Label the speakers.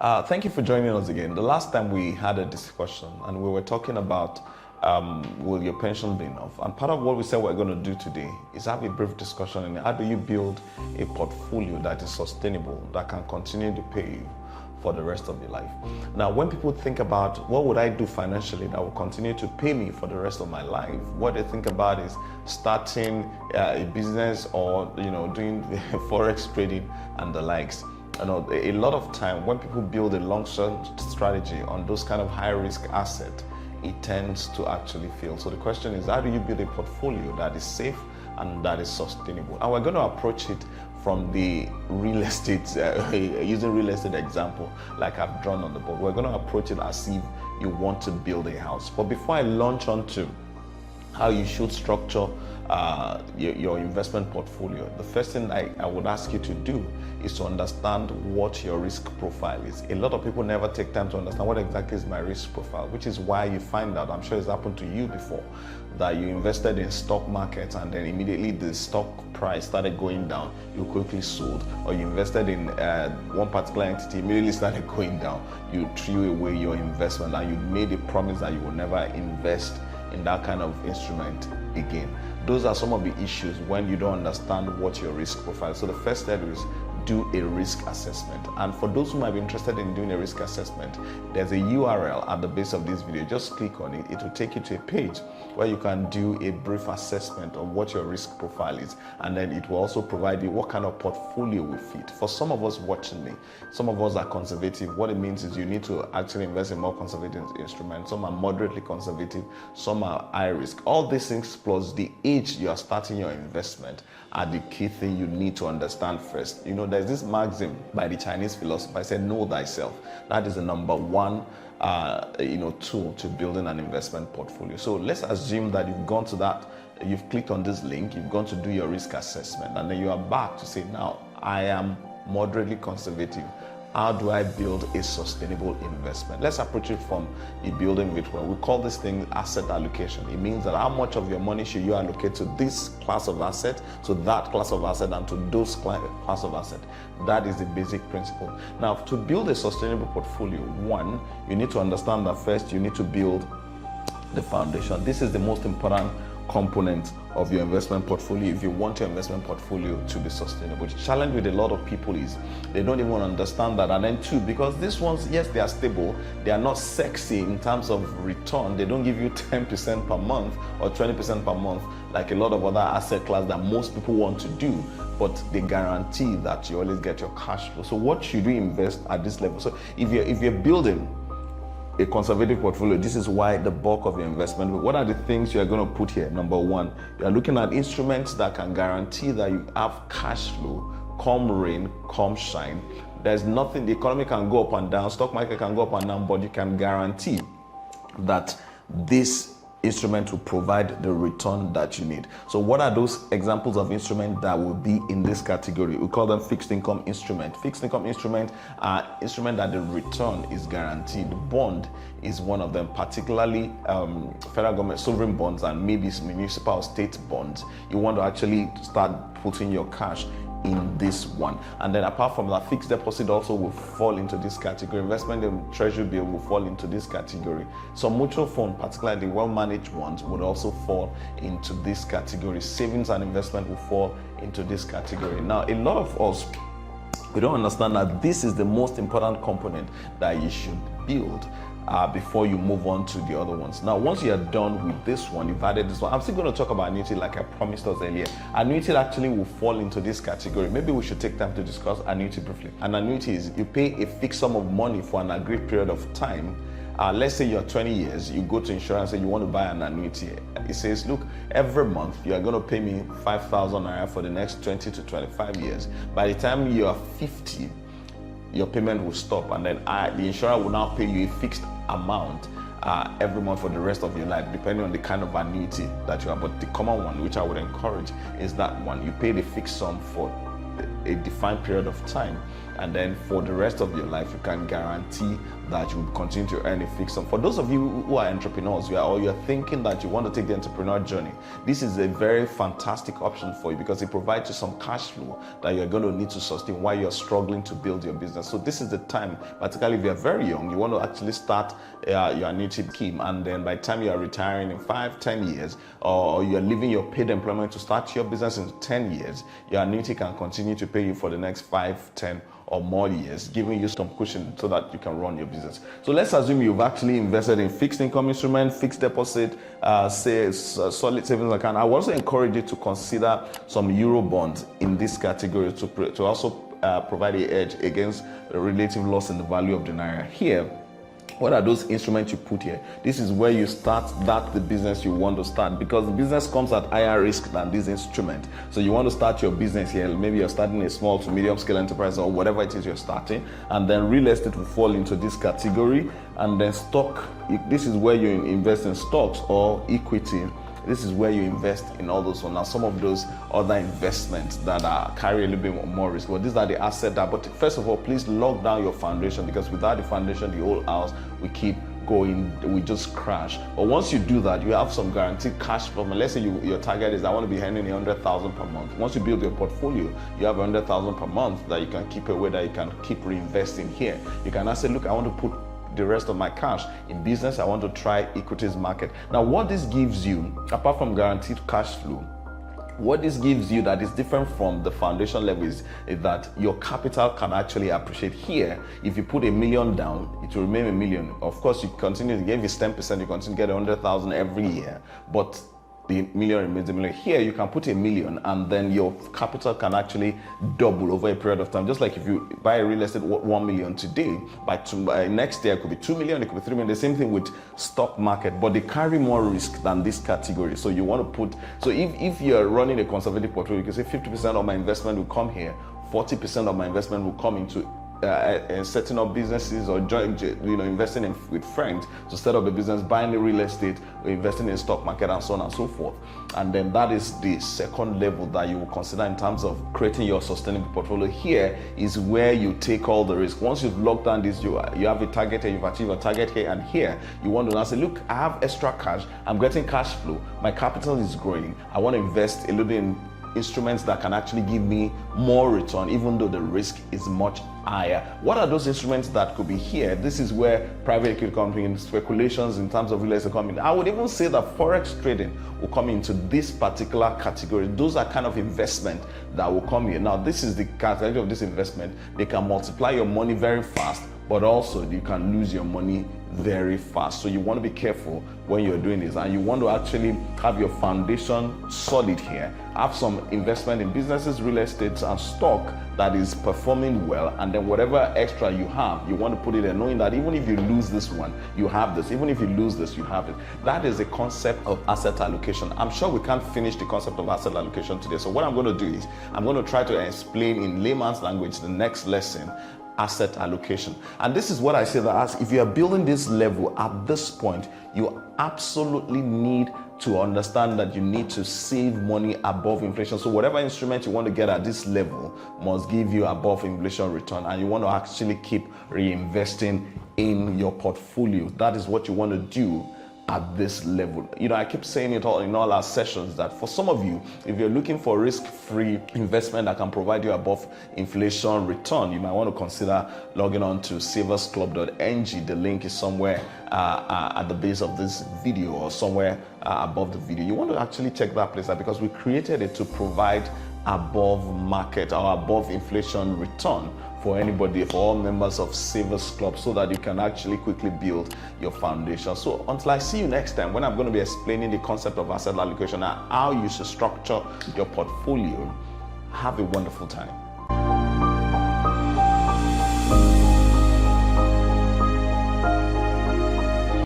Speaker 1: Thank you for joining us again. The last time we had a discussion and we were talking about will your pension be enough? And part of what we said we're going to do today is have a brief discussion on how do you build a portfolio that is sustainable, that can continue to pay you for the rest of your life. Now, when people think about what would I do financially that will continue to pay me for the rest of my life, what they think about is starting a business or doing forex trading and the likes. A lot of time when people build a long-term strategy on those kind of high-risk assets, it tends to actually fail. So the question is, how do you build a portfolio that is safe and that is sustainable? And we're going to approach it from the real estate, using real estate example, like I've drawn on the board. We're going to approach it as if you want to build a house. But before I launch onto how you should structure your investment portfolio, the first thing I would ask you to do is to understand what your risk profile is. A lot of people never take time to understand what exactly is my risk profile, which is why you find out, I'm sure it's happened to you before, that you invested in stock market and then immediately the stock price started going down, you quickly sold. Or you invested in one particular entity, immediately started going down, you threw away your investment and you made a promise that you will never invest in that kind of instrument again. Those are some of the issues when you don't understand what your risk profile is. So the first step is do a risk assessment. And for those who might be interested in doing a risk assessment, there's a URL at the base of this video. Just click on it. It will take you to a page where you can do a brief assessment of what your risk profile is. And then it will also provide you what kind of portfolio will fit. For some of us watching me, some of us are conservative. What it means is you need to actually invest in more conservative instruments. Some are moderately conservative, some are high risk. All these things plus the age you are starting your investment are the key thing you need to understand first. There's this maxim by the Chinese philosopher, I said, know thyself. That is the number one tool to building an investment portfolio. So let's assume that you've gone to that, you've clicked on this link, you've gone to do your risk assessment, and then you are back to say, now I am moderately conservative. How do I build a sustainable investment? Let's approach it from a building ritual. We call this thing asset allocation. It means that how much of your money should you allocate to this class of asset, to that class of asset, and to those class of asset. That is the basic principle. Now, to build a sustainable portfolio, one, you need to understand that first you need to build the foundation. This is the most important component of your investment portfolio if you want your investment portfolio to be sustainable. The challenge with a lot of people is they don't even understand that. And then two, because these ones, yes, they are stable, they are not sexy in terms of return. They don't give you 10% per month or 20% per month like a lot of other asset class that most people want to do, but they guarantee that you always get your cash flow. So what should you invest at this level? So if you're building a conservative portfolio, this is why the bulk of your investment. What are the things you are going to put here? Number one, you are looking at instruments that can guarantee that you have cash flow, come rain, come shine. There's nothing, the economy can go up and down, stock market can go up and down, but you can guarantee that this instrument will provide the return that you need. So what are those examples of instruments that will be in this category? We call them fixed income instrument. Fixed income instrument are instrument that the return is guaranteed. Bond is one of them, particularly federal government sovereign bonds and maybe municipal state bonds. You want to actually start putting your cash in this one. And then apart from that, fixed deposit also will fall into this category. Investment in treasury bill will fall into this category. Some mutual fund, particularly well-managed ones, would also fall into this category. Savings and investment will fall into this category. Now, a lot of us, we don't understand that this is the most important component that you should build before you move on to the other ones. Now, once you are done with this one, you've added this one. I'm still going to talk about annuity like I promised us earlier. Annuity actually will fall into this category. Maybe we should take time to discuss annuity briefly. An annuity is you pay a fixed sum of money for an agreed period of time. Let's say you're 20 years, you go to insurance and you want to buy an annuity. It says, look, every month you are going to pay me 5,000 naira for the next 20 to 25 years. By the time you are 50, your payment will stop, and then the insurer will now pay you a fixed amount every month for the rest of your life, depending on the kind of annuity that you have. But the common one, which I would encourage, is that one. You pay the fixed sum for a defined period of time, and then for the rest of your life, you can guarantee that you will continue to earn a fixed sum. For those of you who are entrepreneurs, or you're thinking that you want to take the entrepreneur journey, this is a very fantastic option for you because it provides you some cash flow that you're going to need to sustain while you're struggling to build your business. So this is the time, particularly if you're very young, you want to actually start your annuity scheme, and then by the time you are retiring in 5-10 years, or you're leaving your paid employment to start your business in 10 years, your annuity can continue to pay you for the next 5, 10 or more years, giving you some cushion so that you can run your business. So let's assume you've actually invested in fixed income instrument, fixed deposit, solid savings account. I would also encourage you to consider some euro bonds in this category to also provide an edge against the relative loss in the value of the naira. Here, what are those instruments you put here? This is where you start the business you want to start, because the business comes at higher risk than this instrument. So you want to start your business here. Maybe you're starting a small to medium scale enterprise or whatever it is you're starting, and then real estate will fall into this category, and then stock. This is where you invest in stocks or equity. This is where you invest in all those. So now some of those other investments that carry a little bit more risk. But these are the assets that, but first of all, please lock down your foundation, because without the foundation, the whole house will keep going, we just crash. But once you do that, you have some guaranteed cash flow. Let's say your target is, I want to be earning 100,000 per month. Once you build your portfolio, you have 100,000 per month that you can keep away, that you can keep reinvesting here. You can now say, look, I want to put the rest of my cash in business. I want to try equities market. Now, what this gives you, apart from guaranteed cash flow, what this gives you that is different from the foundation level is that your capital can actually appreciate. Here, if you put $1 million down, it will remain $1 million. Of course, you continue to give it 10%, you continue to get 100,000 every year, but the million remains $1 million. Here, you can put $1 million, and then your capital can actually double over a period of time. Just like if you buy a real estate 1 million today, by next year it could be 2 million, it could be 3 million. The same thing with stock market, but they carry more risk than this category. So you want to put, so if you're running a conservative portfolio, you can say 50% of my investment will come here, 40% of my investment will come into setting up businesses, or investing with friends to set up a business, buying a real estate, or investing in stock market, and so on and so forth. And then that is the second level that you will consider in terms of creating your sustainable portfolio. Here is where you take all the risk. Once you've locked down this, you have a target here, you've achieved a target here, and here you want to now say, look, I have extra cash, I'm getting cash flow, my capital is growing, I want to invest a little in instruments that can actually give me more return, even though the risk is much higher. What are those instruments that could be here? This is where private equity comes in, speculations in terms of real estate come in. I would even say that forex trading will come into this particular category. Those are kind of investment that will come here. Now, this is the category of this investment. They can multiply your money very fast, but also you can lose your money very fast. So you want to be careful when you're doing this, and you want to actually have your foundation solid here. Have some investment in businesses, real estate, and stock that is performing well, and then whatever extra you have, you want to put it there, knowing that even if you lose this one, you have this. Even if you lose this, you have it. That is the concept of asset allocation. I'm sure we can't finish the concept of asset allocation today. So what I'm going to do is I'm going to try to explain in layman's language the next lesson, asset allocation. And this is what I say, that if you are building this level at this point, you absolutely need to understand that you need to save money above inflation. So whatever instrument you want to get at this level must give you above inflation return, and you want to actually keep reinvesting in your portfolio. That is what you want to do at this level. I keep saying it all in all our sessions, that for some of you, if you're looking for risk-free investment that can provide you above inflation return, you might want to consider logging on to Saversclub.ng. The link is somewhere at the base of this video, or somewhere above the video. You want to actually check that place out, because we created it to provide above market or above inflation return for anybody, for all members of Saversclub, so that you can actually quickly build your foundation. So until I see you next time, when I'm going to be explaining the concept of asset allocation and how you should structure your portfolio, have a wonderful time.